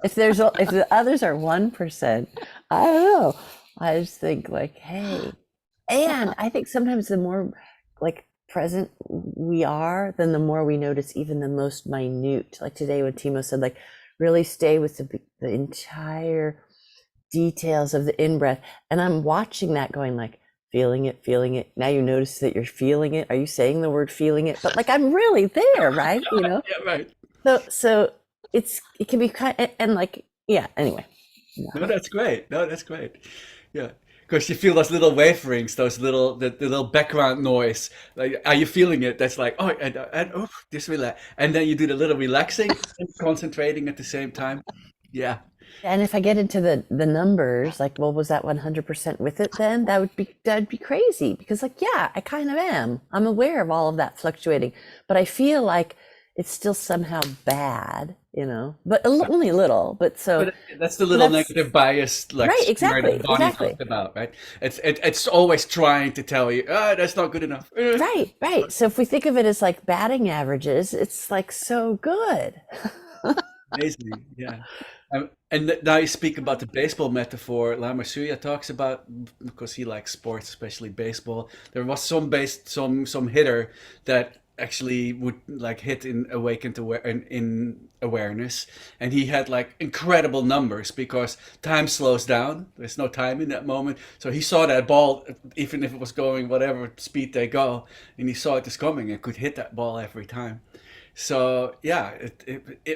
if the others are 1%, I don't know. I just think like, hey, and I think sometimes the more like present we are, then the more we notice even the most minute. Like today when Timo said like really stay with the entire details of the in-breath. And I'm watching that going like, feeling it, feeling it. Now you notice that you're feeling it. Are you saying the word feeling it? But like, I'm really there, right? You know? Yeah, right. So it can be kind and like, yeah, anyway. No, that's great. No, that's great. Yeah. Because you feel those little waverings, the little background noise. Like, are you feeling it? That's like, oh, and oh, just relax. And then you do the little relaxing and concentrating at the same time. Yeah. And if I get into the numbers, like, well, was that 100% with it then? That'd be crazy because like, yeah, I kind of am. I'm aware of all of that fluctuating, but I feel like it's still somehow bad, you know, but only a little. But so But that's the little that's negative bias, like right, skimmer exactly, that Bonnie exactly. talked about, right? It's always trying to tell you, ah, that's not good enough. Right, right. So if we think of it as like batting averages, it's like so good. Amazing, yeah. And now you speak about the baseball metaphor. Lama Surya talks about because he likes sports, especially baseball. There was some hitter that actually would like hit in awakened in awareness, and he had like incredible numbers because time slows down. There's no time in that moment, so he saw that ball, even if it was going whatever speed they go, and he saw it is coming and could hit that ball every time. So yeah,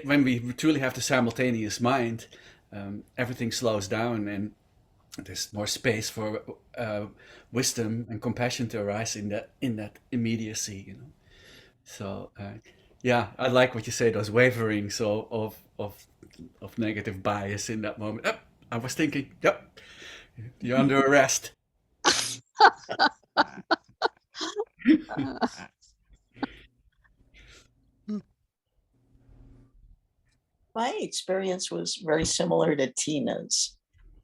when we truly have the simultaneous mind, everything slows down and there's more space for wisdom and compassion to arise in that immediacy. You know. So yeah, I like what you say. Those waverings of negative bias in that moment. Oh, I was thinking, yep, you're under arrest. My experience was very similar to Tina's.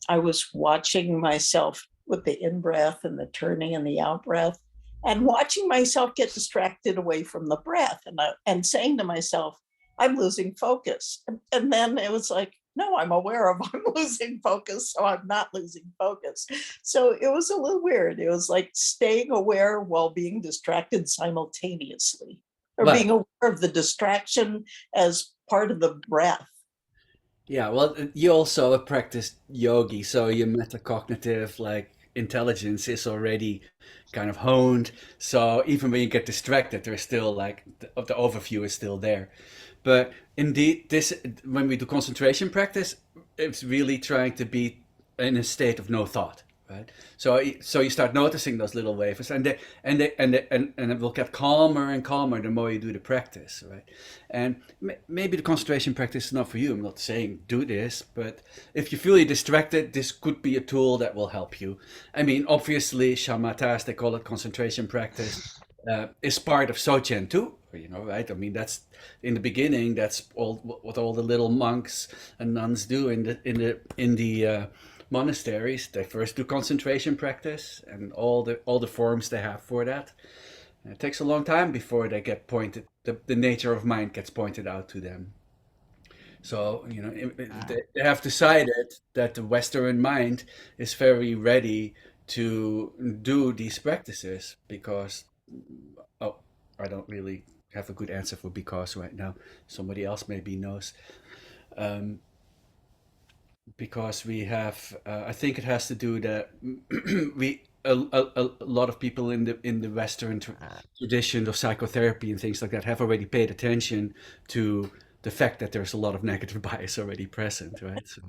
I was watching myself with the in breath and the turning and the out breath, and watching myself get distracted away from the breath, and saying to myself, "I'm losing focus." And then it was like, no, I'm aware of I'm losing focus, so I'm not losing focus. So it was a little weird. It was like staying aware while being distracted simultaneously, or Well, being aware of the distraction as part of the breath. yeah, well, you also a practiced yogi, so your metacognitive like intelligence is already kind of honed. So even when you get distracted, there's still like the overview is still there. But indeed, this when we do concentration practice, it's really trying to be in a state of no thought, right? So you start noticing those little wafers, and it will get calmer and calmer the more you do the practice, right? And maybe the concentration practice is not for you. I'm not saying do this, but if you feel you're distracted, this could be a tool that will help you. I mean, obviously, shamatha, as they call it, concentration practice, is part of Sochen too. You know, right? I mean, that's in the beginning. That's all what all the little monks and nuns do in the monasteries. They first do concentration practice and all the forms they have for that. And it takes a long time before they get pointed. The nature of mind gets pointed out to them. So you know they have decided that the Western mind is very ready to do these practices because oh, I don't really have a good answer for because right now. Somebody else maybe knows. Um, because we have, I think it has to do that a lot of people in the Western tradition of psychotherapy and things like that have already paid attention to the fact that there's a lot of negative bias already present, right? So,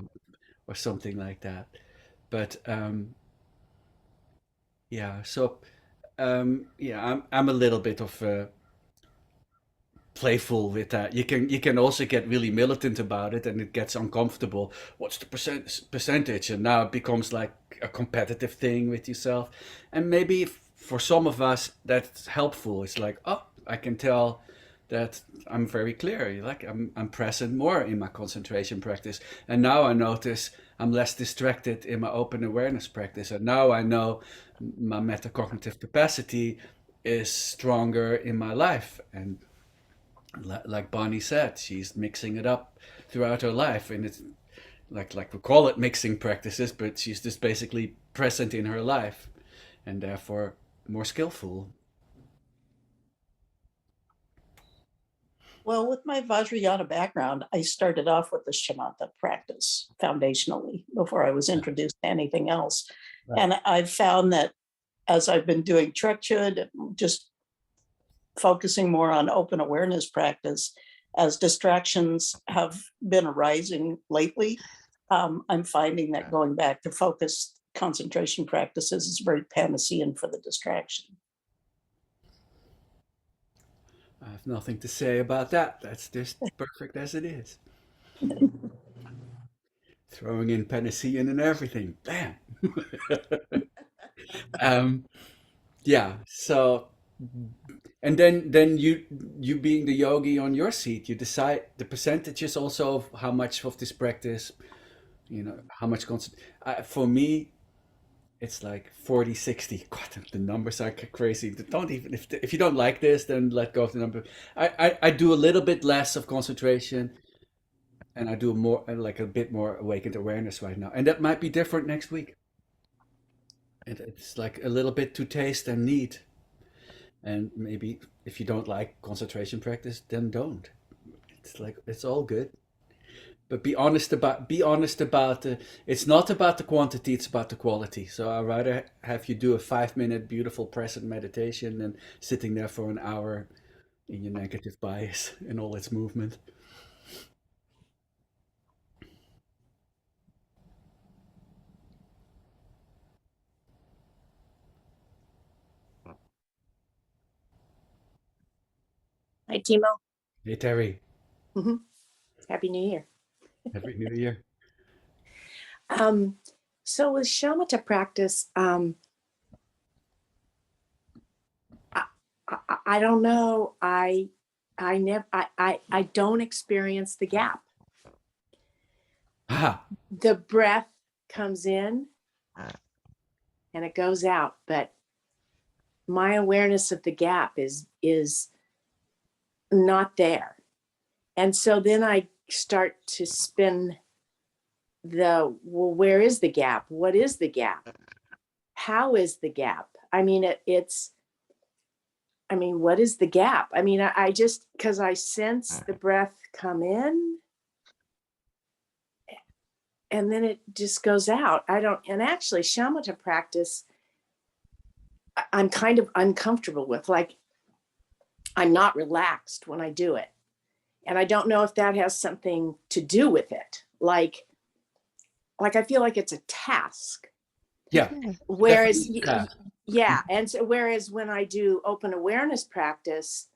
or something like that. But yeah, so yeah, I'm a little bit of playful with that. You can also get really militant about it, and it gets uncomfortable. What's the percentage? And now it becomes like a competitive thing with yourself. And maybe for some of us that's helpful. It's like, oh, I can tell that I'm very clear. Like I'm present more in my concentration practice, and now I notice I'm less distracted in my open awareness practice, and now I know my metacognitive capacity is stronger in my life. And like Bonnie said, she's mixing it up throughout her life, and it's like we call it mixing practices, but she's just basically present in her life, and therefore more skillful. Well, with my Vajrayana background, I started off with the shamatha practice foundationally before I was introduced to anything else. Right. And I've found that as I've been doing Trekchud, just focusing more on open awareness practice, as distractions have been arising lately, I'm finding that going back to focused concentration practices is very Panacean for the distraction. I have nothing to say about that. That's just perfect as it is. Throwing in Panacean and everything. Bam. um, yeah. So, and then you being the yogi on your seat, you decide the percentages also of how much of this practice, how much for me, it's like 40-60. God, the numbers are crazy. Don't even, if you don't like this, then let go of the number. I do a little bit less of concentration, and I do more, like a bit more awakened awareness right now, and that might be different next week. And it's like a little bit to taste and need. And maybe if you don't like concentration practice, then don't. It's like it's all good. But be honest about the, it's not about the quantity, it's about the quality. So I'd rather have you do a 5 minute beautiful present meditation than sitting there for an hour in your negative bias and all its movement. Hi, Timo. Hey Terry, Happy New Year. Happy New Year. So with shamatha practice, I don't know. I don't experience the gap. Ah, The breath comes in and it goes out, but my awareness of the gap is not there. And so then I start to spin well, where is the gap? What is the gap? How is the gap? I mean, what is the gap? I mean, I just, because I sense the breath come in and then it just goes out. And actually shamatha practice, I'm kind of uncomfortable with, like, I'm not relaxed when I do it. And I don't know if that has something to do with it. Like I feel like it's a task. yeah. Whereas, Yeah. yeah. And so, whereas when I do open awareness practice,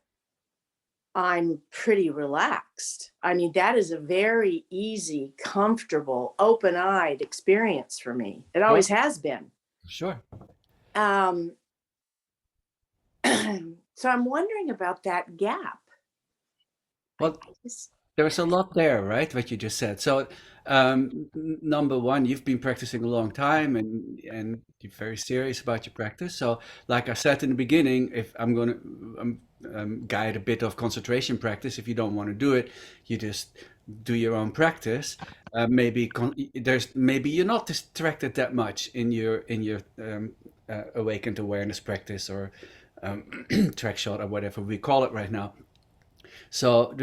I'm pretty relaxed. I mean, that is a very easy, comfortable, open-eyed experience for me. It always has been. Sure. So I'm wondering about that gap. Well, there's a lot there, right? What you just said. So, number one, you've been practicing a long time, and you're very serious about your practice. So, like I said in the beginning, if I'm going to guide a bit of concentration practice, if you don't want to do it, you just do your own practice. Maybe you're not distracted that much in your awakened awareness practice, or track shot, or whatever we call it right now. So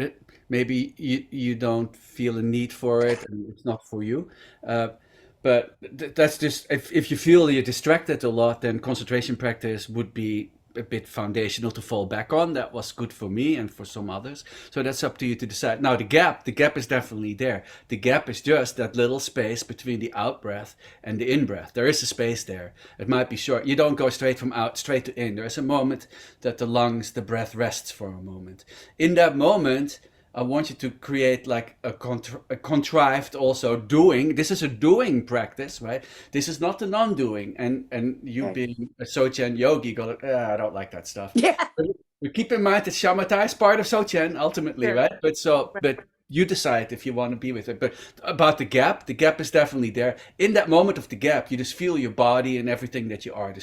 maybe you don't feel a need for it, and it's not for you. But that's just, if you feel you're distracted a lot, then concentration practice would be a bit foundational to fall back on. That was good for me and for some others. So that's up to you to decide. Now the gap is definitely there. The gap is just that little space between the out breath and the in breath. There is a space there. It might be short. You don't go straight from out straight to in. There is a moment that the breath rests for a moment. In that moment, I want you to create like a contrived also doing. This is a doing practice, right? This is not a non-doing. And you Okay. being a Sochen yogi, go like, I don't like that stuff. Yeah. But keep in mind that shamatha is part of Sochen ultimately, Sure. right? But you decide if you want to be with it. But about the gap is definitely there. In that moment of the gap, you just feel your body and everything that you are.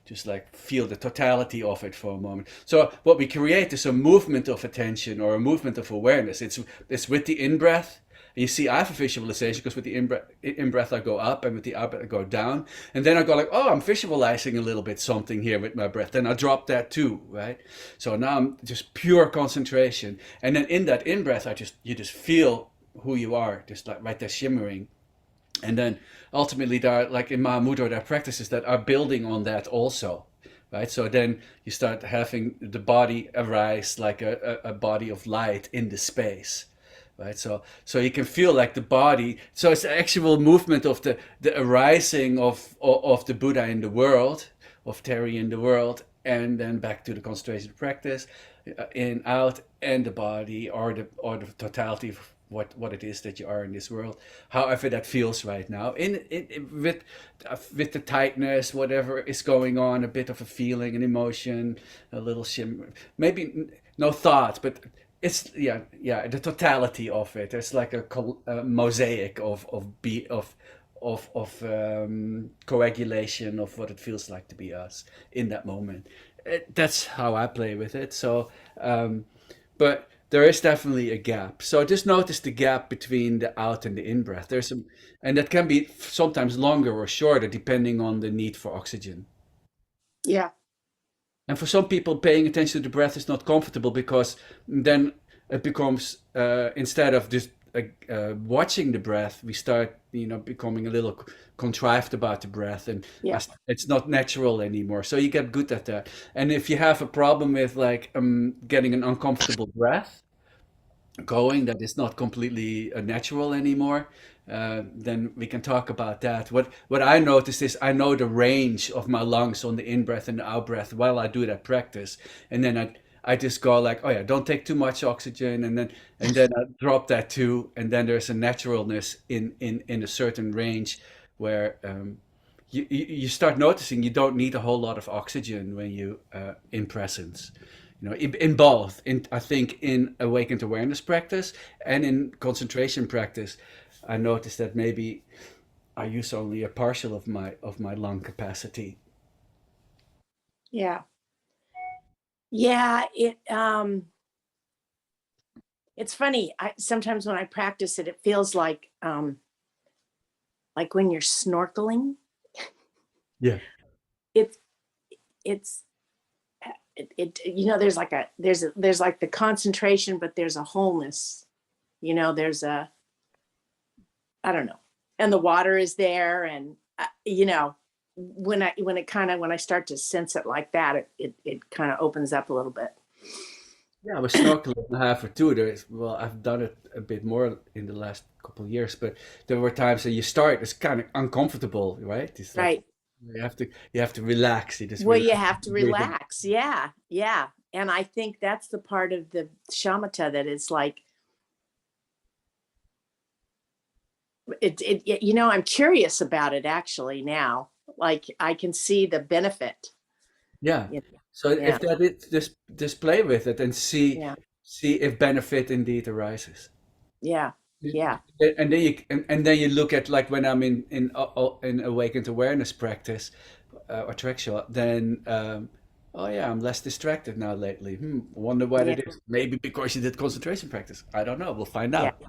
Just like feel the totality of it for a moment. So what we create is a movement of attention or a movement of awareness. It's with the in-breath. You see, I have a visualization because with the in-breath I go up and with the out breath I go down. And then I go like, oh, I'm visualizing a little bit something here with my breath. Then I drop that too, right? So now I'm just pure concentration. And then in that in-breath, you just feel who you are, just like right there shimmering. And then ultimately there are, like in Mahamudra, there are practices that are building on that also. Right, so then you start having the body arise like a body of light in the space, right? So you can feel like the body. So it's the actual movement of the arising of the Buddha in the world, of Terry in the world, and then back to the concentration practice, in, out, and the body, or the totality of what it is that you are in this world, however that feels right now. With the tightness, whatever is going on, a bit of a feeling, an emotion, a little shimmer, maybe no thought, but it's the totality of it. It's like a mosaic of coagulation of what it feels like to be us in that moment. That's how I play with it. So, but there is definitely a gap. So just notice the gap between the out and the in breath. And that can be sometimes longer or shorter depending on the need for oxygen. Yeah. And for some people, paying attention to the breath is not comfortable because then it becomes instead of just watching the breath, we start becoming a little contrived about the breath, and Yeah. it's not natural anymore. So you get good at that. And if you have a problem with like getting an uncomfortable breath going that is not completely natural anymore, then we can talk about that. What I noticed is I know the range of my lungs on the in breath and the out breath while I do that practice, and then I just go like, oh yeah, don't take too much oxygen, and then I drop that too, and then there's a naturalness in a certain range where you start noticing you don't need a whole lot of oxygen when you in presence. In both, I think in awakened awareness practice and in concentration practice, I noticed that maybe I use only a partial of my lung capacity. Yeah. Yeah. It's funny. Sometimes when I practice it, it feels like when you're snorkeling. Yeah. It's there's like the concentration, but there's a wholeness. There's a, I don't know, and the water is there, and when I start to sense it like that, it kind of opens up a little bit. Yeah, I was snorkeling and a half or two. Well, I've done it a bit more in the last couple of years, but there were times that you start, it's kind of uncomfortable, right? It's like Right. you have to relax. You just Well, you relax. have to relax. Yeah. Yeah. And I think that's the part of the shamatha that is like, I'm curious about it actually now. Like I can see the benefit. Yeah. Yeah. So if that is, just play with it and see Yeah. see if benefit indeed arises. Yeah. Yeah. And then you look at like when I'm in awakened awareness practice or track shot, then oh yeah, I'm less distracted now lately. Wonder what Yeah. it is. Maybe because you did concentration practice. I don't know. We'll find Yeah. out.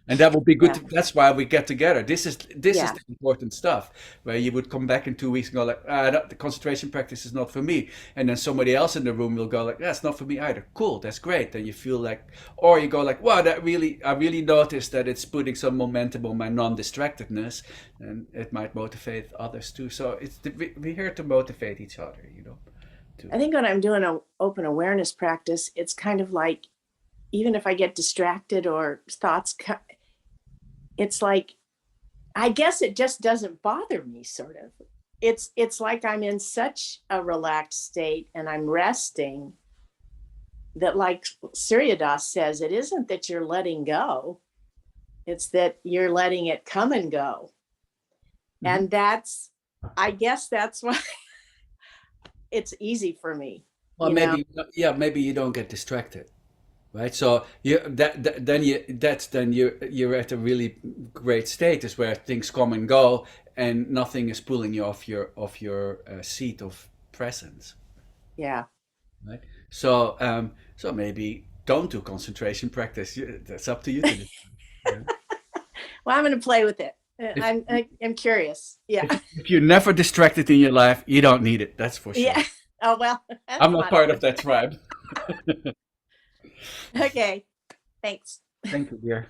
And that will be good. Yeah. That's why we get together. This is Yeah. the important stuff where you would come back in 2 weeks and go like, the concentration practice is not for me. And then somebody else in the room will go like, that's not for me either. Cool, that's great. Then you feel like, or you go like, wow, I really noticed that it's putting some momentum on my non-distractedness, and it might motivate others too. So we're here to motivate each other, I think when I'm doing an open awareness practice, it's kind of like, even if I get distracted or thoughts, it's like, I guess it just doesn't bother me, sort of. It's like I'm in such a relaxed state and I'm resting that, like Surya Das says, it isn't that you're letting go, it's that you're letting it come and go. Mhm. And I guess that's why it's easy for me. Well, you know? maybe you don't get distracted, right? So you're at a really great status where things come and go, and nothing is pulling you off your seat of presence, Yeah. right? So maybe don't do concentration practice. That's up to you to do. Yeah. Well, I'm going to play with it. If, I'm curious. Yeah. if you're never distracted in your life, you don't need it. That's for sure. Yeah. Oh, well, that's I'm not part of that tribe. Okay. Thanks. Thank you, dear.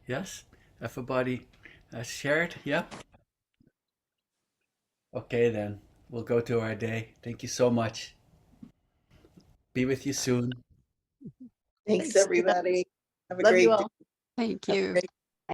Yes, everybody shared. Yeah. Okay, then we'll go to our day. Thank you so much. Be with you soon. Thanks, Thanks. everybody. Have a Love great you day. all. Thank Have a you. great